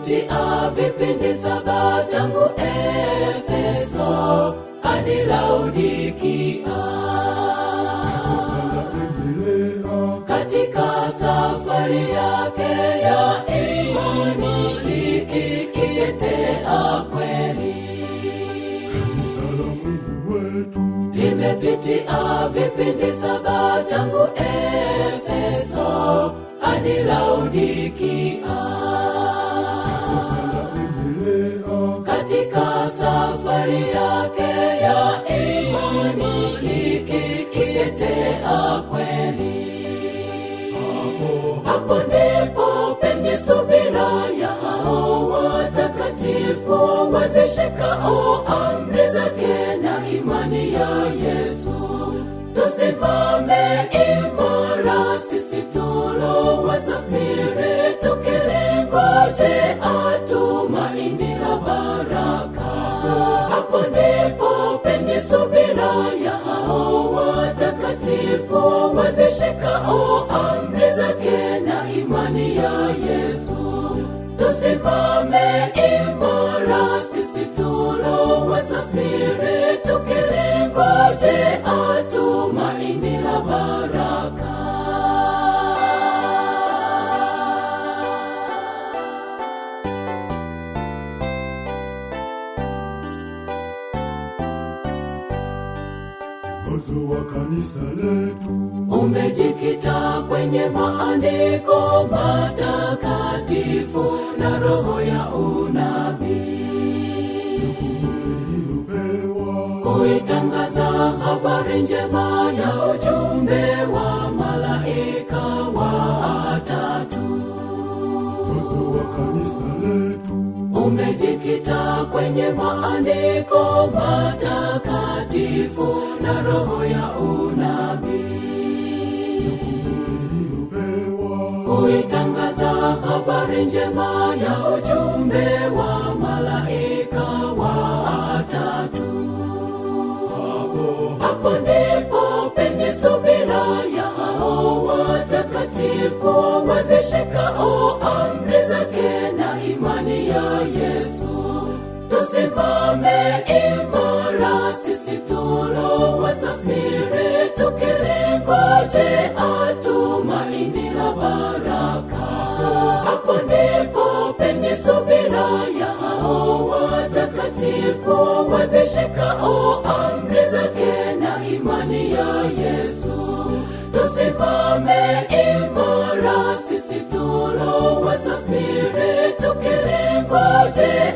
Nimepitia vipindi 7 tangu Efeso hadi Laodikia. Katika safari yake ya imani ikitetea kweli. Nimepitia vipindi 7 tangu Efeso hadi Laodikia. Katika safari yake ya imani ikitetea kweli. Hapo ndipo penye subira ya hao watakatifu wazishikao amri zake na imani ya Yesu. Tusimame imara sisi tulo wasafiri, tukilingoje tumaini la baraka. Hapo ndipo penye subira ya hao watakatifu wazishikao amri zake na imani ya Yesu. Tusimame imara sisi tulo wasafiri, tukilingoje tumaini la baraka. Mwongozo wa kanisa letu umejikita kwenye maandiko matakatifu na roho ya unabii, kuitangaza habari njema ya ujumbe wa malaika wa tatu. Mwongozo wa kanisa letu umejikita kwenye maandiko matakatifu na roho ya unabii, kuitangaza habari njema ya ujumbe wa malaika wa tatu. Hapo ndipo penye subira ya hao watakatifu wazishikao amri zake na imani ya Yesu. Tusimame imara sisi tulo wasafiri, tukilingoje tumaini la baraka. Hapo ndipo penye subira ya hao watakatifu wazishikao amri zake na imani ya Yesu. Tusimame imara sisi tulo wasafiri, tukilingoje